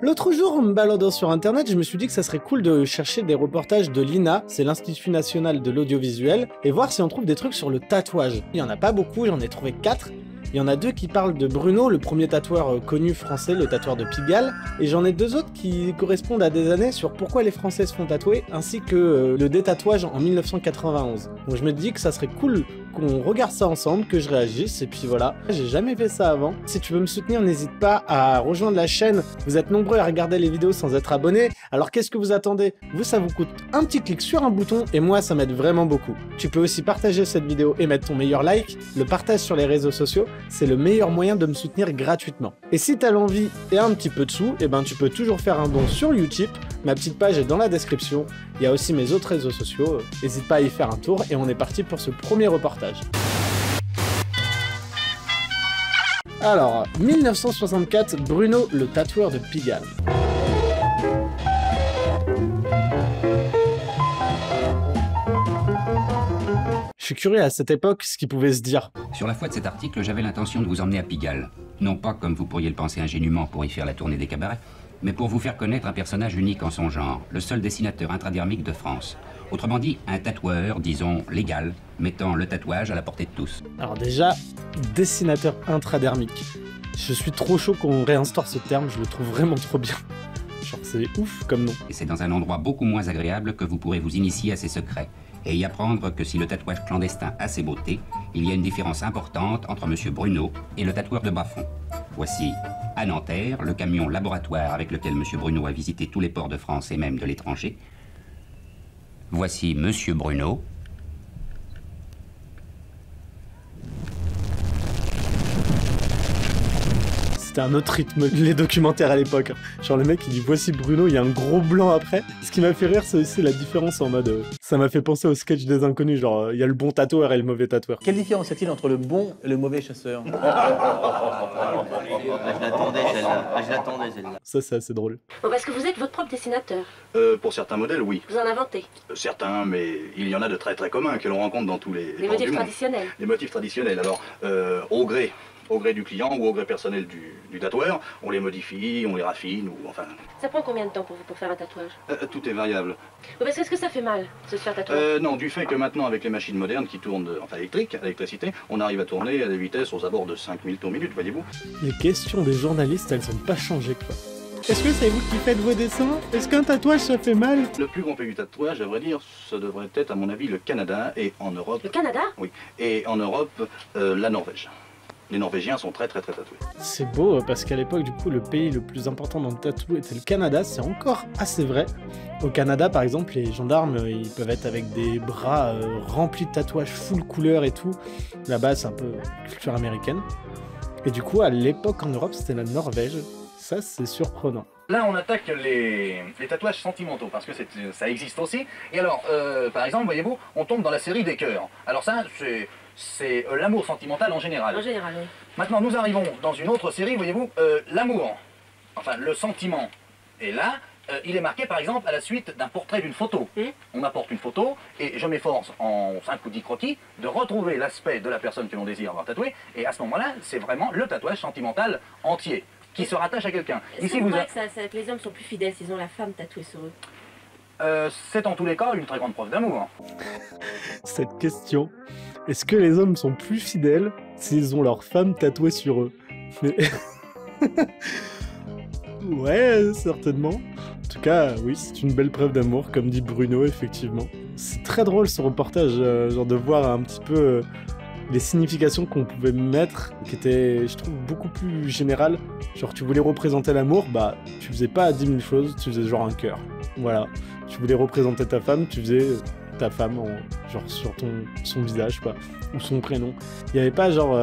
L'autre jour, en me baladant sur internet, je me suis dit que ça serait cool de chercher des reportages de l'INA, c'est l'Institut National de l'Audiovisuel, et voir si on trouve des trucs sur le tatouage. Il y en a pas beaucoup, j'en ai trouvé 4. Il y en a 2 qui parlent de Bruno, le premier tatoueur connu français, le tatoueur de Pigalle, et j'en ai 2 autres qui correspondent à des années sur pourquoi les Français se font tatouer, ainsi que le détatouage en 1991. Donc je me dis que ça serait cool qu'on regarde ça ensemble, que je réagisse, et puis voilà. J'ai jamais fait ça avant. Si tu veux me soutenir, n'hésite pas à rejoindre la chaîne. Vous êtes nombreux à regarder les vidéos sans être abonné, alors qu'est-ce que vous attendez? Vous, ça vous coûte un petit clic sur un bouton, et moi, ça m'aide vraiment beaucoup. Tu peux aussi partager cette vidéo et mettre ton meilleur like. Le partage sur les réseaux sociaux, c'est le meilleur moyen de me soutenir gratuitement. Et si t'as l'envie et un petit peu de sous, eh ben tu peux toujours faire un don sur Utip. Ma petite page est dans la description. Il y a aussi mes autres réseaux sociaux. N'hésite pas à y faire un tour et on est parti pour ce premier reportage. Alors, 1964, Bruno, le tatoueur de Pigalle. Je suis curieux à cette époque ce qui pouvait se dire. Sur la foi de cet article, j'avais l'intention de vous emmener à Pigalle. Non pas, comme vous pourriez le penser ingénument, pour y faire la tournée des cabarets, mais pour vous faire connaître un personnage unique en son genre, le seul dessinateur intradermique de France. Autrement dit, un tatoueur, disons, légal, mettant le tatouage à la portée de tous. Alors déjà, dessinateur intradermique. Je suis trop chaud qu'on réinstaure ce terme, je le trouve vraiment trop bien. Genre c'est ouf comme nom. Et c'est dans un endroit beaucoup moins agréable que vous pourrez vous initier à ses secrets, et y apprendre que si le tatouage clandestin a ses beautés, il y a une différence importante entre Monsieur Bruno et le tatoueur de bas-fond. Voici, à Nanterre, le camion laboratoire avec lequel Monsieur Bruno a visité tous les ports de France et même de l'étranger. Voici Monsieur Bruno. C'était un autre rythme, les documentaires à l'époque. Genre le mec il dit voici Bruno, il y a un gros blanc après. Ce qui m'a fait rire c'est aussi la différence en mode... ça m'a fait penser au sketch des inconnus, genre il y a le bon tatoueur et le mauvais tatoueur. Quelle différence y a-t-il entre le bon et le mauvais chasseur? Je l'attendais celle-là. Ça c'est assez drôle. Bon, parce que vous êtes votre propre dessinateur. Pour certains modèles, oui. Vous en inventez. Certains, mais il y en a de très très communs que l'on rencontre dans tous les Les ports du motifs monde. traditionnels. Les motifs traditionnels. Alors, au gré du client ou au gré personnel du tatoueur, on les modifie, on les raffine, ou enfin... Ça prend combien de temps pour vous pour faire un tatouage? Tout est variable. Bon, parce que est-ce que ça fait mal de se faire tatouer? Non, du fait que maintenant, avec les machines modernes qui tournent, enfin électriques, à l'électricité, on arrive à tourner à des vitesses aux abords de 5000 tours minute, voyez-vous. Les questions des journalistes, elles ont pas changé quoi. Est-ce que c'est vous qui faites vos dessins? Est-ce qu'un tatouage ça fait mal? Le plus grand pays du tatouage, à vrai dire, ce devrait être, à mon avis, le Canada, et en Europe... Le Canada? Oui, et en Europe, la Norvège. Les Norvégiens sont très tatoués. C'est beau parce qu'à l'époque, du coup, le pays le plus important dans le tatou était le Canada. C'est encore assez vrai. Au Canada, par exemple, les gendarmes, ils peuvent être avec des bras remplis de tatouages full couleur et tout. Là-bas, c'est un peu culture américaine. Et du coup, à l'époque, en Europe, c'était la Norvège. Ça, c'est surprenant. Là, on attaque les tatouages sentimentaux, parce que ça existe aussi. Et alors, par exemple, voyez-vous, on tombe dans la série des cœurs. Alors ça, c'est l'amour sentimental en général. En général, oui. Maintenant, nous arrivons dans une autre série, voyez-vous, l'amour. Enfin, le sentiment. Et là, il est marqué, par exemple, à la suite d'un portrait d'une photo. On apporte une photo, et je m'efforce, en 5 ou 10 croquis, de retrouver l'aspect de la personne que l'on désire avoir tatouée. Et à ce moment-là, c'est vraiment le tatouage sentimental entier, qui se rattache à quelqu'un. Est-ce que vous croyez que les hommes sont plus fidèles s'ils ont la femme tatouée sur eux? C'est en tous les cas une très grande preuve d'amour. Cette question, est-ce que les hommes sont plus fidèles s'ils ont leur femme tatouée sur eux? Mais... ouais, certainement. En tout cas, oui, c'est une belle preuve d'amour, comme dit Bruno, effectivement. C'est très drôle ce reportage, genre de voir un petit peu les significations qu'on pouvait mettre, qui étaient, je trouve, beaucoup plus générales. Genre, tu voulais représenter l'amour, bah, tu faisais pas 10 000 choses, tu faisais genre un cœur. Voilà. Tu voulais représenter ta femme, tu faisais ta femme genre sur son visage, quoi, ou son prénom. Il n'y avait pas genre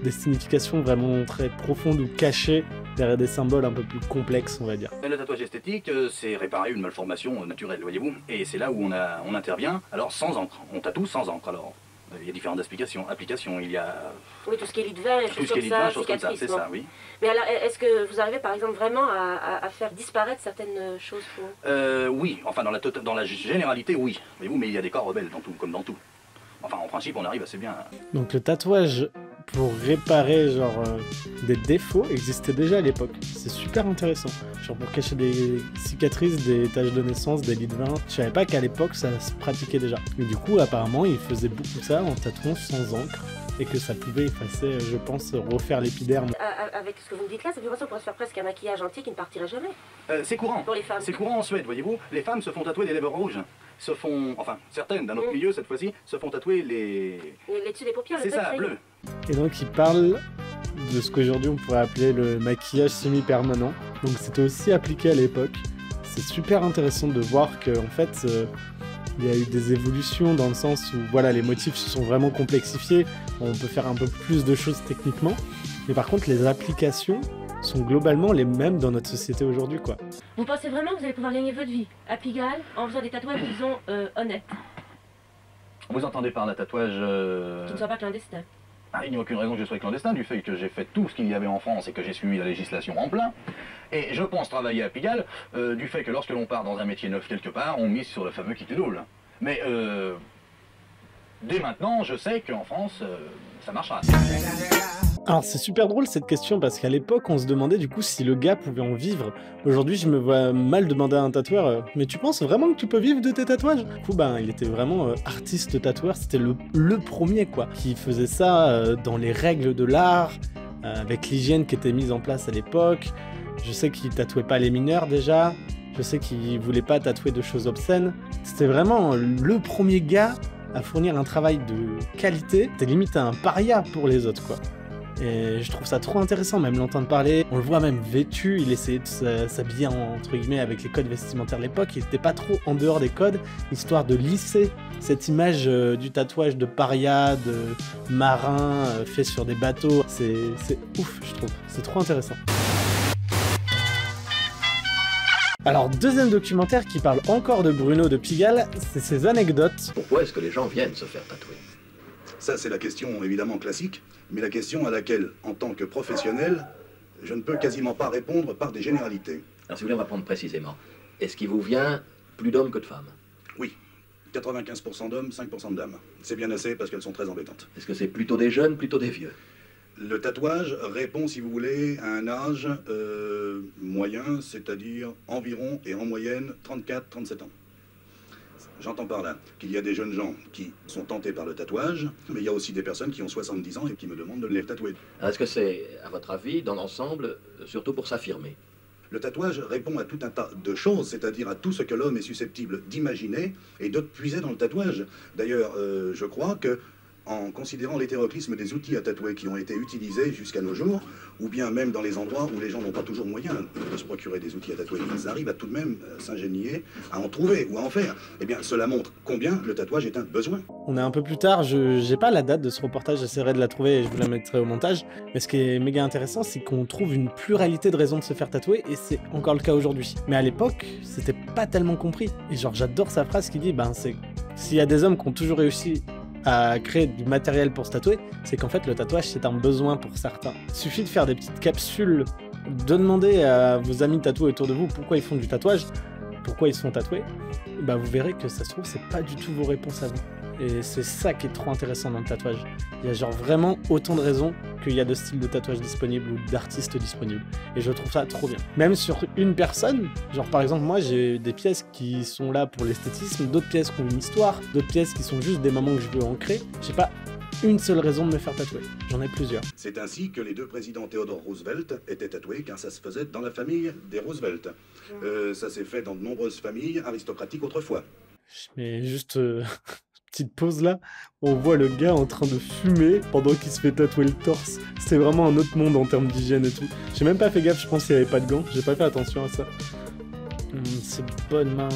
des significations vraiment très profondes ou cachées derrière des symboles un peu plus complexes, on va dire. Le tatouage esthétique, c'est réparer une malformation naturelle, voyez-vous. Et c'est là où on intervient, alors sans encre. On tatoue sans encre, alors. Il y a différentes applications. Il y a... Oui, tout ce qui est lit de vin et tout ce qui est lit de vin, choses comme ça, c'est ça, oui. Mais alors, est-ce que vous arrivez par exemple vraiment à faire disparaître certaines choses pour... Oui, enfin dans la généralité, oui. Voyez-vous, mais il y a des cas rebelles dans tout, comme dans tout. Enfin, en principe, on arrive assez bien. Donc le tatouage pour réparer genre des défauts existait déjà à l'époque. C'est super intéressant. Genre pour cacher des cicatrices, des taches de naissance, des lits de vin. Je savais pas qu'à l'époque ça se pratiquait déjà. Et du coup apparemment ils faisaient beaucoup ça en tatouant sans encre. Et que ça pouvait effacer, je pense, refaire l'épiderme. Avec ce que vous me dites là, ça fait qu'on pourrait se faire presque un maquillage entier qui ne partira jamais. C'est courant. Pour les femmes. C'est courant en Suède, voyez-vous. Les femmes se font tatouer des lèvres rouges. Se font, enfin, certaines d'un autre milieu cette fois-ci, se font tatouer les dessus des paupières. C'est ça, bleu. Et donc il parle de ce qu'aujourd'hui on pourrait appeler le maquillage semi-permanent. Donc c'était aussi appliqué à l'époque. C'est super intéressant de voir que en fait il y a eu des évolutions dans le sens où voilà, les motifs se sont vraiment complexifiés. On peut faire un peu plus de choses techniquement. Mais par contre les applications sont globalement les mêmes dans notre société aujourd'hui, quoi. Vous pensez vraiment que vous allez pouvoir gagner votre vie à Pigalle en faisant des tatouages, disons, honnêtes? Vous entendez par là tatouage Qui ne soient pas clandestins. Ah, il n'y a aucune raison que je sois clandestin du fait que j'ai fait tout ce qu'il y avait en France et que j'ai suivi la législation en plein. Et je pense travailler à Pigalle du fait que lorsque l'on part dans un métier neuf quelque part, on mise sur le fameux kit double. Mais dès maintenant, je sais qu'en France, ça marchera. Alors c'est super drôle cette question parce qu'à l'époque on se demandait du coup si le gars pouvait en vivre. Aujourd'hui je me vois mal demander à un tatoueur mais tu penses vraiment que tu peux vivre de tes tatouages? Du coup ben il était vraiment artiste tatoueur, c'était le premier quoi, qui faisait ça dans les règles de l'art, avec l'hygiène qui était mise en place à l'époque. Je sais qu'il tatouait pas les mineurs déjà, je sais qu'il voulait pas tatouer de choses obscènes. C'était vraiment le premier gars à fournir un travail de qualité. C'était limite un paria pour les autres quoi. Et je trouve ça trop intéressant, même l'entendre parler. On le voit même vêtu, il essayait de s'habiller entre guillemets avec les codes vestimentaires de l'époque. Il n'était pas trop en dehors des codes, histoire de lisser cette image du tatouage de paria, de marin fait sur des bateaux. C'est ouf, je trouve. C'est trop intéressant. Alors, deuxième documentaire qui parle encore de Bruno de Pigalle, c'est ses anecdotes. Pourquoi est-ce que les gens viennent se faire tatouer? Ça, c'est la question évidemment classique, mais la question à laquelle, en tant que professionnel, je ne peux quasiment pas répondre par des généralités. Alors si vous voulez, on va prendre précisément. Est-ce qu'il vous vient plus d'hommes que de femmes? Oui, 95% d'hommes, 5% de dames. C'est bien assez parce qu'elles sont très embêtantes. Est-ce que c'est plutôt des jeunes, plutôt des vieux? Le tatouage répond, si vous voulez, à un âge moyen, c'est-à-dire environ et en moyenne 34-37 ans. J'entends par là qu'il y a des jeunes gens qui sont tentés par le tatouage, mais il y a aussi des personnes qui ont 70 ans et qui me demandent de les tatouer. Est-ce que c'est, à votre avis, dans l'ensemble, surtout pour s'affirmer? Le tatouage répond à tout un tas de choses, c'est-à-dire à tout ce que l'homme est susceptible d'imaginer et de puiser dans le tatouage. D'ailleurs, je crois que, en considérant l'hétéroclisme des outils à tatouer qui ont été utilisés jusqu'à nos jours, ou bien même dans les endroits où les gens n'ont pas toujours moyen de se procurer des outils à tatouer, ils arrivent à tout de même s'ingénier à en trouver ou à en faire. Eh bien, cela montre combien le tatouage est un besoin. On est un peu plus tard, j'ai pas la date de ce reportage, j'essaierai de la trouver et je vous la mettrai au montage. Mais ce qui est méga intéressant, c'est qu'on trouve une pluralité de raisons de se faire tatouer et c'est encore le cas aujourd'hui. Mais à l'époque, c'était pas tellement compris. Et genre, j'adore sa phrase qui dit, ben c'est s'il y a des hommes qui ont toujours réussi à créer du matériel pour se tatouer, c'est qu'en fait le tatouage c'est un besoin pour certains. Il suffit de faire des petites capsules, de demander à vos amis tatoués autour de vous pourquoi ils font du tatouage, pourquoi ils se font tatouer, et bah vous verrez que ça se trouve c'est pas du tout vos réponses à vous. Et c'est ça qui est trop intéressant dans le tatouage. Il y a genre vraiment autant de raisons qu'il y a de styles de tatouage disponibles ou d'artistes disponibles. Et je trouve ça trop bien. Même sur une personne, genre par exemple moi j'ai des pièces qui sont là pour l'esthétisme, d'autres pièces qui ont une histoire, d'autres pièces qui sont juste des moments que je veux ancrer. J'ai pas une seule raison de me faire tatouer. J'en ai plusieurs. C'est ainsi que les deux présidents Theodore Roosevelt étaient tatoués, car ça se faisait dans la famille des Roosevelt. Ça s'est fait dans de nombreuses familles aristocratiques autrefois. Mais juste... petite pause là, on voit le gars en train de fumer pendant qu'il se fait tatouer le torse. C'est vraiment un autre monde en termes d'hygiène et tout. J'ai même pas fait gaffe, je pense qu'il n'y avait pas de gants, j'ai pas fait attention à ça. Ces bonnes mains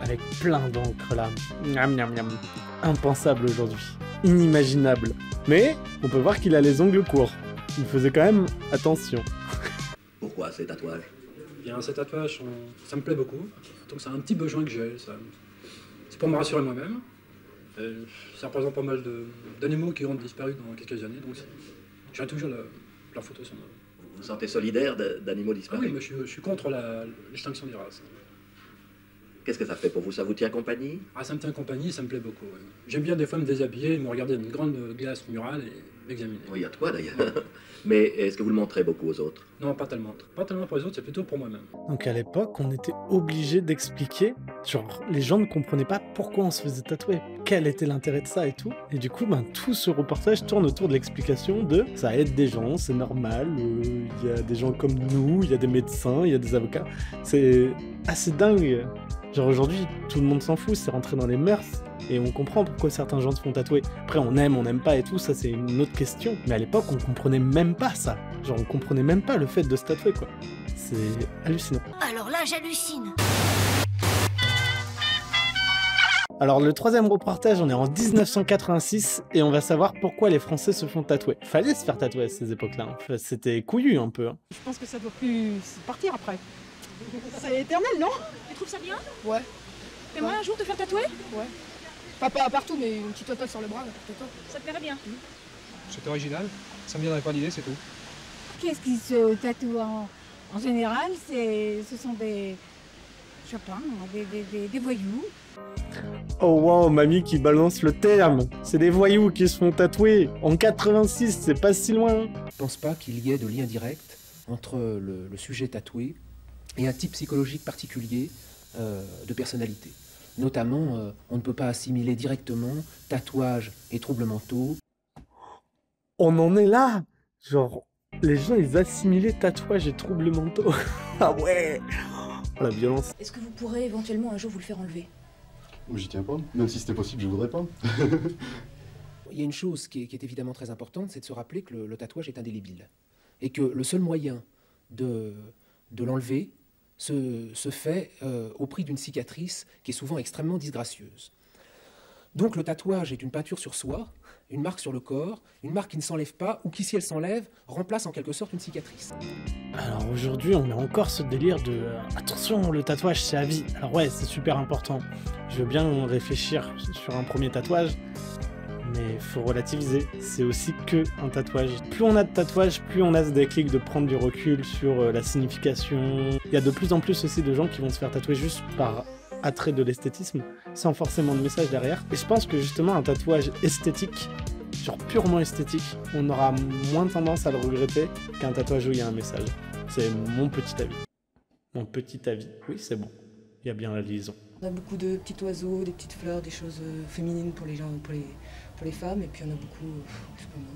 avec plein d'encre là. Miam miam miam. Impensable aujourd'hui. Inimaginable. Mais on peut voir qu'il a les ongles courts. Il faisait quand même attention. Pourquoi ces tatouages? Bien, ces tatouages, ça me plaît beaucoup. Donc c'est un petit besoin que j'ai. C'est pour me rassurer moi-même. Ça représente pas mal d'animaux qui ont disparu dans quelques années, donc j'ai toujours leur photo sur moi. Vous vous sentez solidaire d'animaux disparus? Ah oui, mais je suis contre l'extinction des races. Qu'est-ce que ça fait pour vous? Ça vous tient compagnie? Ah, ça me tient compagnie, ça me plaît beaucoup. Ouais. J'aime bien des fois me déshabiller, me regarder une grande glace murale l'examiner. Oui, il y a de quoi d'ailleurs. Mais est-ce que vous le montrez beaucoup aux autres? Non, pas tellement. Pas tellement pour les autres, c'est plutôt pour moi-même. Donc à l'époque, on était obligé d'expliquer, genre les gens ne comprenaient pas pourquoi on se faisait tatouer, quel était l'intérêt de ça et tout. Et du coup, tout ce reportage tourne autour de l'explication de ça aide des gens, c'est normal, il y a des gens comme nous, il y a des médecins, il y a des avocats. C'est assez dingue. Genre aujourd'hui, tout le monde s'en fout, c'est rentré dans les mœurs. Et on comprend pourquoi certains gens se font tatouer. Après, on n'aime pas et tout, ça c'est une autre question. Mais à l'époque, on comprenait même pas ça. Genre, on comprenait même pas le fait de se tatouer, quoi. C'est hallucinant. Alors là, j'hallucine. Alors, le troisième reportage, on est en 1986 et on va savoir pourquoi les Français se font tatouer. Fallait se faire tatouer à ces époques-là. Enfin, c'était couillu un peu. Je pense que ça doit plus partir après. C'est éternel, non? Tu trouves ça bien? Ouais. T'aimerais un jour te faire tatouer? Ouais. Pas partout, mais une petite tatouage sur le bras, n'importe quoi. Ça te plairait bien? C'est original, ça me viendrait pas l'idée, c'est tout. Qu'est-ce qui se tatoue en général? Ce sont des... je sais pas, des voyous. Oh wow, mamie qui balance le terme. C'est des voyous qui se font tatouer. En 86, c'est pas si loin. Je pense pas qu'il y ait de lien direct entre le sujet tatoué et un type psychologique particulier de personnalité. Notamment, on ne peut pas assimiler directement tatouage et troubles mentaux. On en est là. Genre, les gens, ils assimilaient tatouage et troubles mentaux. Ah ouais. Oh, la violence. Est-ce que vous pourrez éventuellement un jour vous le faire enlever? J'y tiens pas. Même si c'était possible, je voudrais pas. Il y a une chose qui est évidemment très importante, c'est de se rappeler que le tatouage est indélébile. Et que le seul moyen de l'enlever se fait au prix d'une cicatrice qui est souvent extrêmement disgracieuse. Donc le tatouage est une peinture sur soi, une marque sur le corps, une marque qui ne s'enlève pas ou qui, si elle s'enlève, remplace en quelque sorte une cicatrice. Alors aujourd'hui, on a encore ce délire de attention, le tatouage c'est à vie. Alors ouais, c'est super important. Je veux bien réfléchir sur un premier tatouage, mais faut relativiser. C'est aussi que un tatouage. Plus on a de tatouages, plus on a ce déclic de prendre du recul sur la signification. Il y a de plus en plus aussi de gens qui vont se faire tatouer juste par attrait de l'esthétisme, sans forcément de message derrière. Et je pense que justement un tatouage esthétique, genre purement esthétique, on aura moins tendance à le regretter qu'un tatouage où il y a un message. C'est mon petit avis. Mon petit avis. Oui, c'est bon. Il y a bien la liaison. On a beaucoup de petits oiseaux, des petites fleurs, des choses féminines pour les gens, pour les femmes, et puis on a beaucoup... je sais pas moi.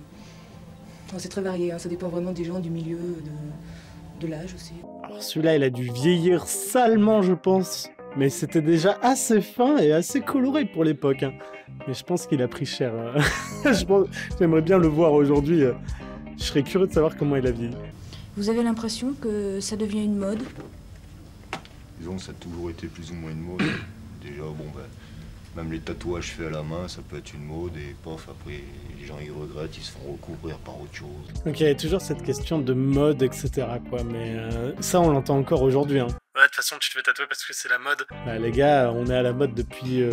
Enfin, c'est très varié, hein, ça dépend vraiment des gens, du milieu, de l'âge aussi. Alors celui-là, il a dû vieillir salement, je pense. Mais c'était déjà assez fin et assez coloré pour l'époque. Hein. Mais je pense qu'il a pris cher. J'aimerais bien le voir aujourd'hui. Je serais curieux de savoir comment il a vieilli. Vous avez l'impression que ça devient une mode? Disons que ça a toujours été plus ou moins une mode. Déjà, bon, même les tatouages faits à la main, ça peut être une mode. Et pof, après, les gens ils regrettent, ils se font recouvrir par autre chose. Donc il y a toujours cette question de mode, etc. quoi. Mais ça, on l'entend encore aujourd'hui. Hein. Ouais, de toute façon, tu te fais tatouer parce que c'est la mode. Bah, les gars, on est à la mode depuis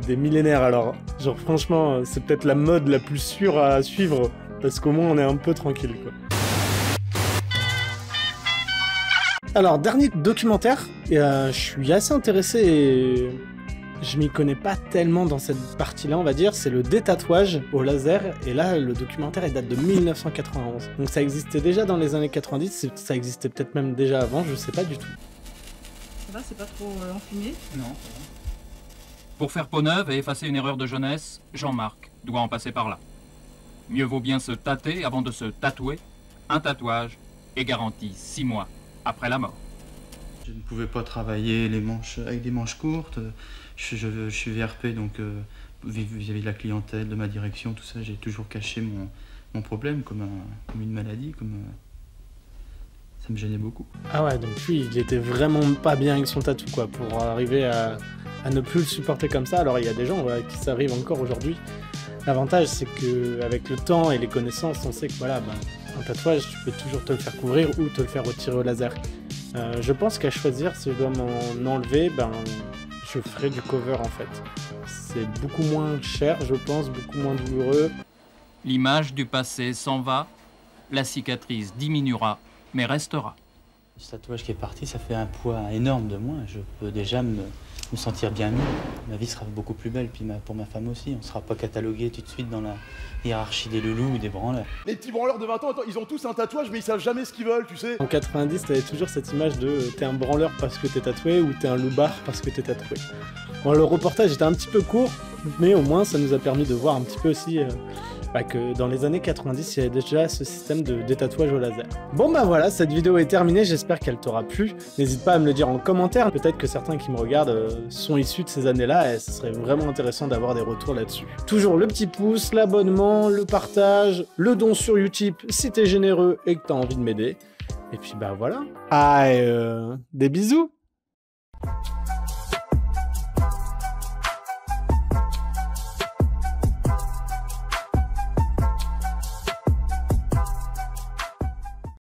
des millénaires, alors. Genre, franchement, c'est peut-être la mode la plus sûre à suivre, parce qu'au moins, on est un peu tranquille, quoi. Alors, dernier documentaire, et je suis assez intéressé, et je m'y connais pas tellement dans cette partie-là, on va dire, c'est le détatouage au laser, et là, le documentaire, il date de 1991. Donc ça existait déjà dans les années 90, ça existait peut-être même déjà avant, je sais pas du tout. Ça va, c'est pas trop enfumé? Non. Pour faire peau neuve et effacer une erreur de jeunesse, Jean-Marc doit en passer par là. Mieux vaut bien se tâter avant de se tatouer. Un tatouage est garanti 6 mois après la mort. Je ne pouvais pas travailler les manches avec des manches courtes. Je suis VRP, donc vis-à-vis de la clientèle, de ma direction, tout ça, j'ai toujours caché mon problème comme une maladie, ça me gênait beaucoup. Ah ouais, donc lui, il était vraiment pas bien avec son tatou, quoi, pour arriver à ne plus le supporter comme ça. Alors il y a des gens qui ça arrive encore aujourd'hui. L'avantage, c'est qu'avec le temps et les connaissances, on sait que voilà, un tatouage, tu peux toujours te le faire couvrir ou te le faire retirer au laser. Je pense qu'à choisir, si je dois m'en enlever, je ferai du cover en fait. C'est beaucoup moins cher, je pense, beaucoup moins douloureux. L'image du passé s'en va, la cicatrice diminuera, mais restera. Ce tatouage qui est parti, ça fait un poids énorme de moins. Je peux déjà me me sentir bien mieux. Ma vie sera beaucoup plus belle, puis pour ma femme aussi. On ne sera pas catalogué tout de suite dans la hiérarchie des loulous ou des branleurs. Les petits branleurs de 20 ans, attends, ils ont tous un tatouage, mais ils savent jamais ce qu'ils veulent, tu sais. En 90, t'avais toujours cette image de t'es un branleur parce que t'es tatoué ou t'es un loupard parce que t'es tatoué. Bon, le reportage était un petit peu court, mais au moins ça nous a permis de voir un petit peu aussi que dans les années 90, il y avait déjà ce système de détatouage au laser. Bon bah voilà, cette vidéo est terminée, j'espère qu'elle t'aura plu. N'hésite pas à me le dire en commentaire, peut-être que certains qui me regardent sont issus de ces années-là et ce serait vraiment intéressant d'avoir des retours là-dessus. Toujours le petit pouce, l'abonnement, le partage, le don sur Utip si t'es généreux et que t'as envie de m'aider. Et puis bah voilà. Ah, des bisous.